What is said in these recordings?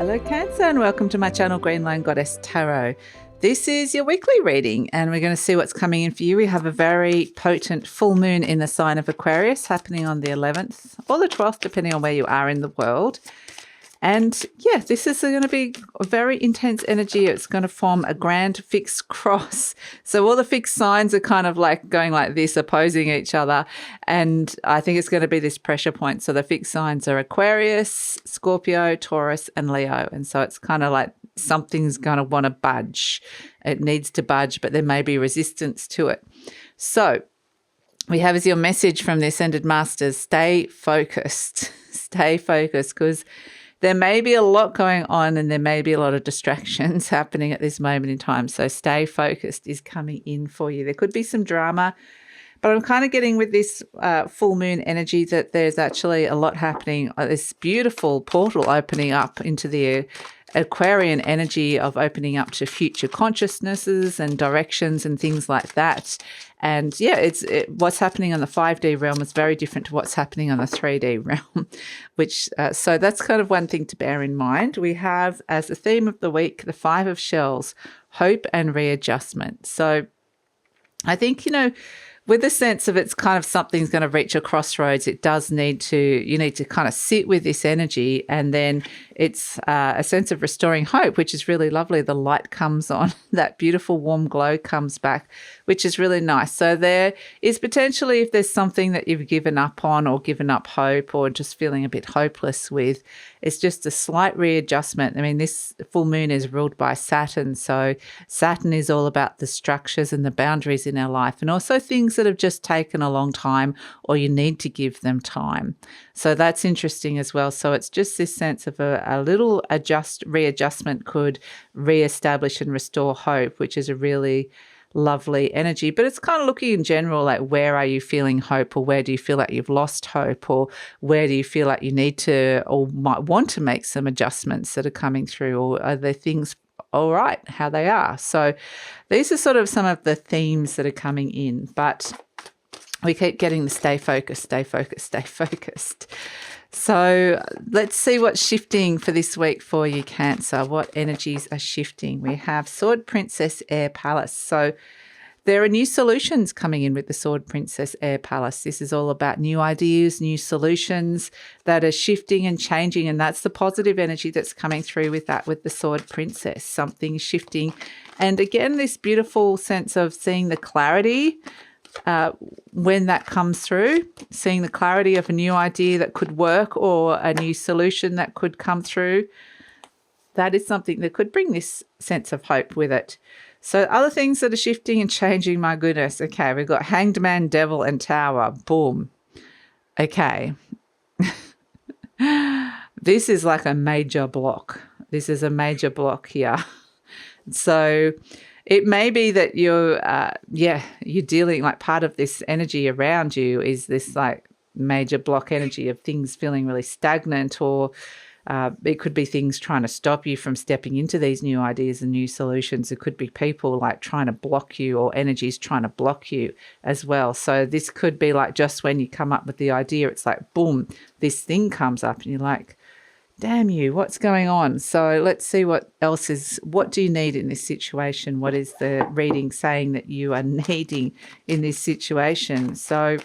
Hello Cancer and welcome to my channel GreenLion Goddess Tarot. This is your weekly reading and we're going to see what's coming in for you. We have a very potent full moon in the sign of Aquarius happening on the 11th or the 12th depending on where you are in the world. And yeah, this is going to be a very intense energy. It's going to form a grand fixed cross. So all the fixed signs are kind of like going like this, opposing each other. And I think it's going to be this pressure point. So the fixed signs are Aquarius, Scorpio, Taurus, and Leo. And so it's kind of like something's going to want to budge. It needs to budge, but there may be resistance to it. So we have as your message from the Ascended Masters, stay focused. Stay focused, because there may be a lot going on and there may be a lot of distractions happening at this moment in time. So stay focused is coming in for you. There could be some drama, but I'm kind of getting with this full moon energy that there's actually a lot happening. This beautiful portal opening up into the Aquarian energy of opening up to future consciousnesses and directions and things like that. And yeah, what's happening on the 5D realm is very different to what's happening on the 3D realm, which so that's kind of one thing to bear in mind. We have as the theme of the week, the 5 of Shells, hope and readjustment. So I think, you know, with the sense of it's kind of something's going to reach a crossroads, it does need to, you need to kind of sit with this energy, and then it's a sense of restoring hope, which is really lovely. The light comes on, that beautiful warm glow comes back, which is really nice. So there is potentially, if there's something that you've given up on or given up hope or just feeling a bit hopeless with, it's just a slight readjustment. I mean, this full moon is ruled by Saturn. So Saturn is all about the structures and the boundaries in our life, and also things that have just taken a long time or you need to give them time. So that's interesting as well. So it's just this sense of a little readjustment could reestablish and restore hope, which is a really lovely energy. But it's kind of looking in general, like where are you feeling hope, or where do you feel like you've lost hope, or where do you feel like you need to or might want to make some adjustments that are coming through, or are there things all right how they are? So these are sort of some of the themes that are coming in, but we keep getting the stay focused, stay focused, stay focused. So let's see what's shifting for this week for you, Cancer. What energies are shifting? We have Sword Princess, Air Palace. So there are new solutions coming in with the Sword Princess, Air Palace. This is all about new ideas, new solutions that are shifting and changing, and that's the positive energy that's coming through with that, with the Sword Princess. Something shifting. And again, this beautiful sense of seeing the clarity when that comes through, seeing the clarity of a new idea that could work or a new solution that could come through. That is something that could bring this sense of hope with it. So other things that are shifting and changing, my goodness. Okay, we've got Hanged Man, Devil and Tower. Boom. Okay. This is like a major block. This is a major block here. So it may be that you're dealing, like part of this energy around you is this like major block energy of things feeling really stagnant, or it could be things trying to stop you from stepping into these new ideas and new solutions. It could be people like trying to block you, or energies trying to block you as well. So this could be like just when you come up with the idea, it's like, boom, this thing comes up and you're like, damn you, what's going on? So let's see what else is, what do you need in this situation? What is the reading saying that you are needing in this situation? So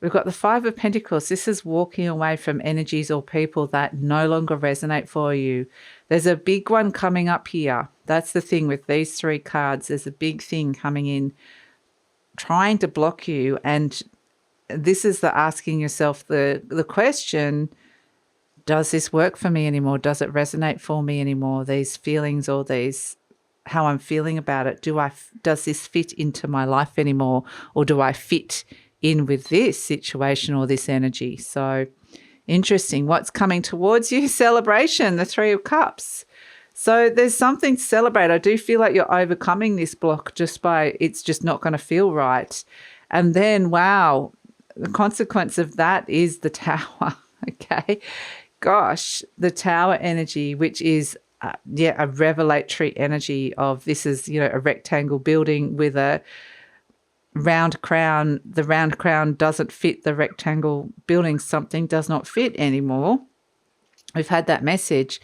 we've got the 5 of Pentacles. This is walking away from energies or people that no longer resonate for you. There's a big one coming up here. That's the thing with these 3 cards. There's a big thing coming in trying to block you. And this is the asking yourself the question, does this work for me anymore? Does it resonate for me anymore? These feelings or these, how I'm feeling about it. Does this fit into my life anymore? Or do I fit in with this situation or this energy? So interesting. What's coming towards you? Celebration, the 3 of Cups. So there's something to celebrate. I do feel like you're overcoming this block just by, it's just not going to feel right. And then, wow, the consequence of that is the Tower. Okay. Gosh, the Tower energy, which is a revelatory energy of this is, a rectangle building with a round crown. The round crown doesn't fit the rectangle building. Something does not fit anymore. We've had that message.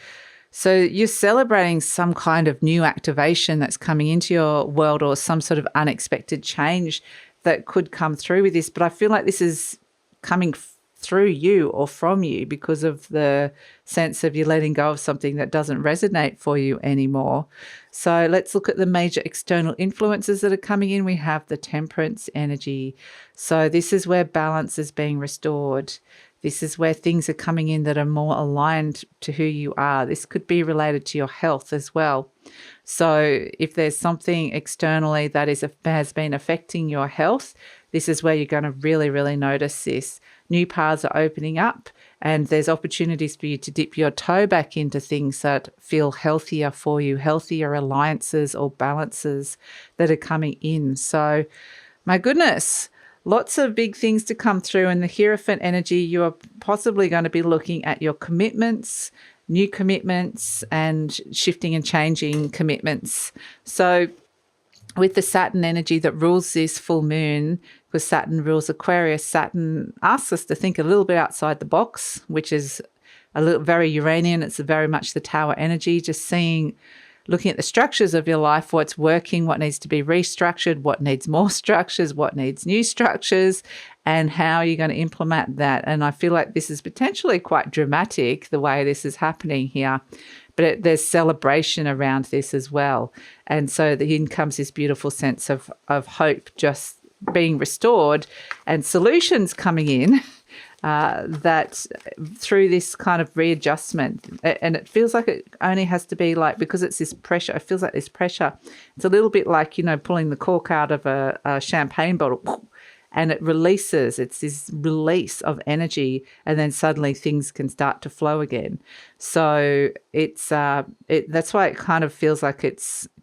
So you're celebrating some kind of new activation that's coming into your world, or some sort of unexpected change that could come through with this. But I feel like this is coming through you or from you because of the sense of you letting go of something that doesn't resonate for you anymore. So let's look at the major external influences that are coming in. We have the Temperance energy. So this is where balance is being restored. This is where things are coming in that are more aligned to who you are. This could be related to your health as well. So if there's something externally that has been affecting your health, this is where you're going to really, really notice this. New paths are opening up, and there's opportunities for you to dip your toe back into things that feel healthier for you, healthier alliances or balances that are coming in. So my goodness, lots of big things to come through. In the Hierophant energy, you are possibly going to be looking at your commitments, new commitments, and shifting and changing commitments. So with the Saturn energy that rules this full moon, because Saturn rules Aquarius, Saturn asks us to think a little bit outside the box, which is very Uranian. It's very much the Tower energy, just looking at the structures of your life, what's working, what needs to be restructured, what needs more structures, what needs new structures, and how you're going to implement that. And I feel like this is potentially quite dramatic, the way this is happening here. But there's celebration around this as well. And so in comes this beautiful sense of hope just being restored, and solutions coming in that through this kind of readjustment. And it feels like it only has to be like, because it's this pressure, it feels like this pressure. It's a little bit like, pulling the cork out of a champagne bottle, and it releases. It's this release of energy, and then suddenly things can start to flow again. So it's that's why it kind of feels like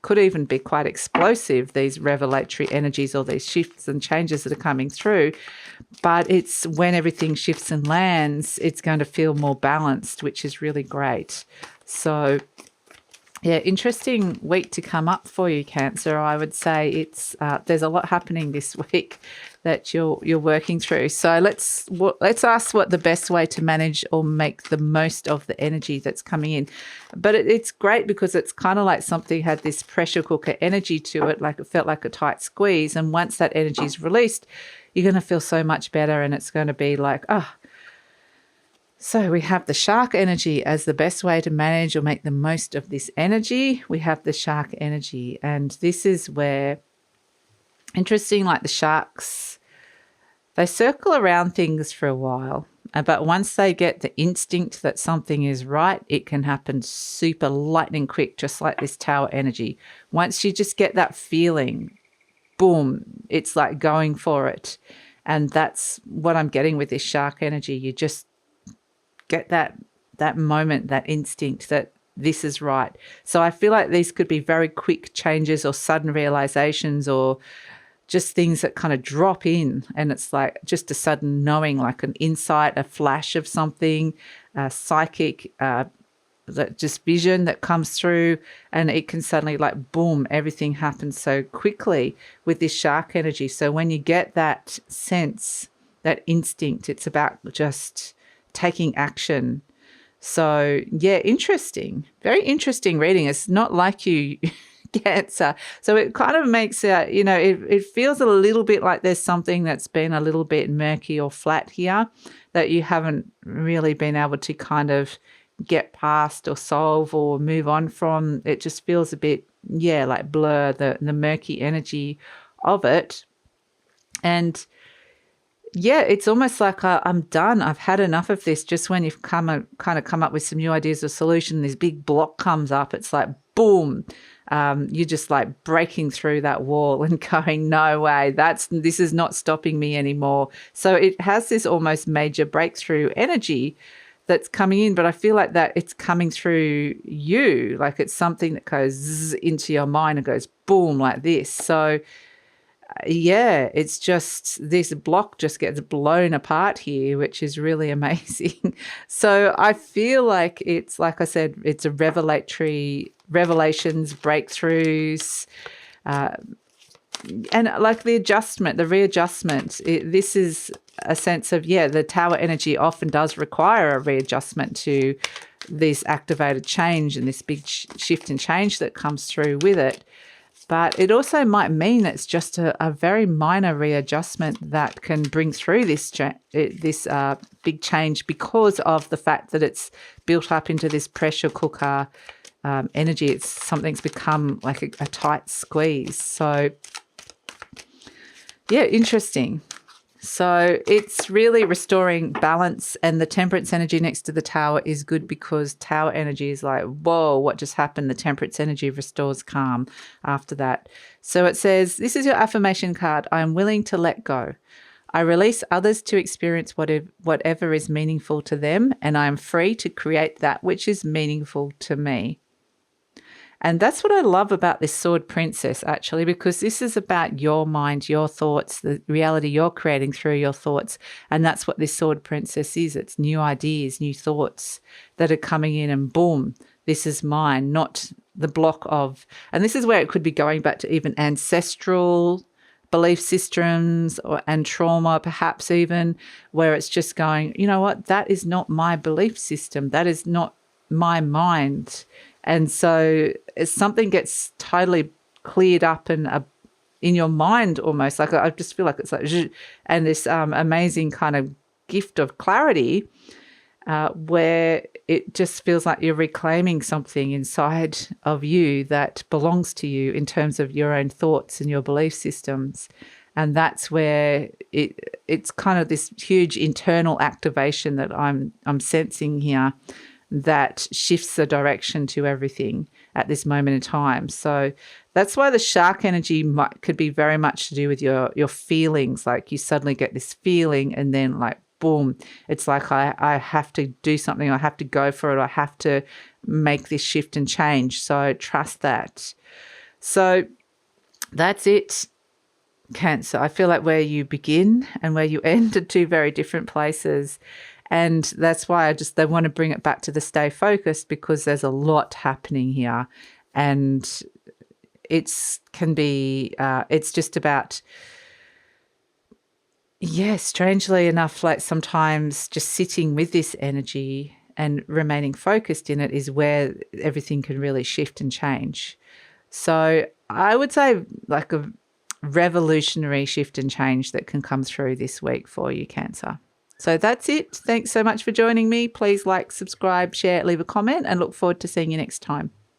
could even be quite explosive, these revelatory energies or these shifts and changes that are coming through. But it's when everything shifts and lands, it's going to feel more balanced, which is really great. So yeah, interesting week to come up for you, Cancer. I would say it's there's a lot happening this week that you're working through. So let's ask what the best way to manage or make the most of the energy that's coming in. But it's great because it's kind of like something had this pressure cooker energy to it, like it felt like a tight squeeze. And once that energy is released, you're going to feel so much better, and it's going to be like, So we have the Shark energy as the best way to manage or make the most of this energy. We have the Shark energy, and this is where, interesting, like the sharks, they circle around things for a while, but once they get the instinct that something is right, it can happen super lightning quick, just like this Tower energy. Once you just get that feeling, boom, it's like going for it. And that's what I'm getting with this Shark energy. You just get that moment, that instinct that this is right. So I feel like these could be very quick changes or sudden realizations, or just things that kind of drop in, and it's like just a sudden knowing, like an insight, a flash of something, psychic, that just vision that comes through, and it can suddenly, like, boom, everything happens so quickly with this Shark energy. So when you get that sense, that instinct, it's about just taking action. So yeah, interesting, very interesting reading. It's not like you Cancer. So it kind of makes it feels a little bit like there's something that's been a little bit murky or flat here that you haven't really been able to kind of get past or solve or move on from. It just feels a bit, like blur, the murky energy of it. And yeah, it's almost like I'm done. I've had enough of this. Just when you've come up with some new ideas or solution, this big block comes up. It's like, boom, you're just like breaking through that wall and going, no way, this is not stopping me anymore. So it has this almost major breakthrough energy that's coming in, but I feel like that it's coming through you, like it's something that goes into your mind and goes boom like this. So yeah, it's just this block just gets blown apart here, which is really amazing. So I feel like it's, like I said, it's a revelations, breakthroughs, and like the readjustment. This is a sense of, the tower energy often does require a readjustment to this activated change and this big shift and change that comes through with it. But it also might mean that it's just a very minor readjustment that can bring through this big change, because of the fact that it's built up into this pressure cooker energy. It's something's become like a tight squeeze. So, yeah, interesting. So it's really restoring balance, and the temperance energy next to the tower is good because tower energy is like, whoa, what just happened? The temperance energy restores calm after that. So it says, this is your affirmation card. I am willing to let go. I release others to experience whatever is meaningful to them, and I am free to create that which is meaningful to me. And that's what I love about this Sword Princess, actually, because this is about your mind, your thoughts, the reality you're creating through your thoughts. And that's what this Sword Princess is. It's new ideas, new thoughts that are coming in, and boom, this is mine, not the block of, and this is where it could be going back to even ancestral belief systems and trauma, perhaps even, where it's just going, you know what, that is not my belief system. That is not my mind. And so something gets totally cleared up and in your mind almost. Like I just feel like it's like, and this amazing kind of gift of clarity where it just feels like you're reclaiming something inside of you that belongs to you in terms of your own thoughts and your belief systems. And that's where it's kind of this huge internal activation that I'm sensing here, that shifts the direction to everything at this moment in time. So that's why the shark energy could be very much to do with your feelings. Like you suddenly get this feeling, and then like, boom, it's like I have to do something. I have to go for it. I have to make this shift and change. So trust that. So that's it, Cancer. I feel like where you begin and where you end are two very different places. And that's why they want to bring it back to the stay focused, because there's a lot happening here. And it's just about, strangely enough, like sometimes just sitting with this energy and remaining focused in it is where everything can really shift and change. So I would say like a revolutionary shift and change that can come through this week for you, Cancer. So that's it. Thanks so much for joining me. Please like, subscribe, share, leave a comment, and look forward to seeing you next time.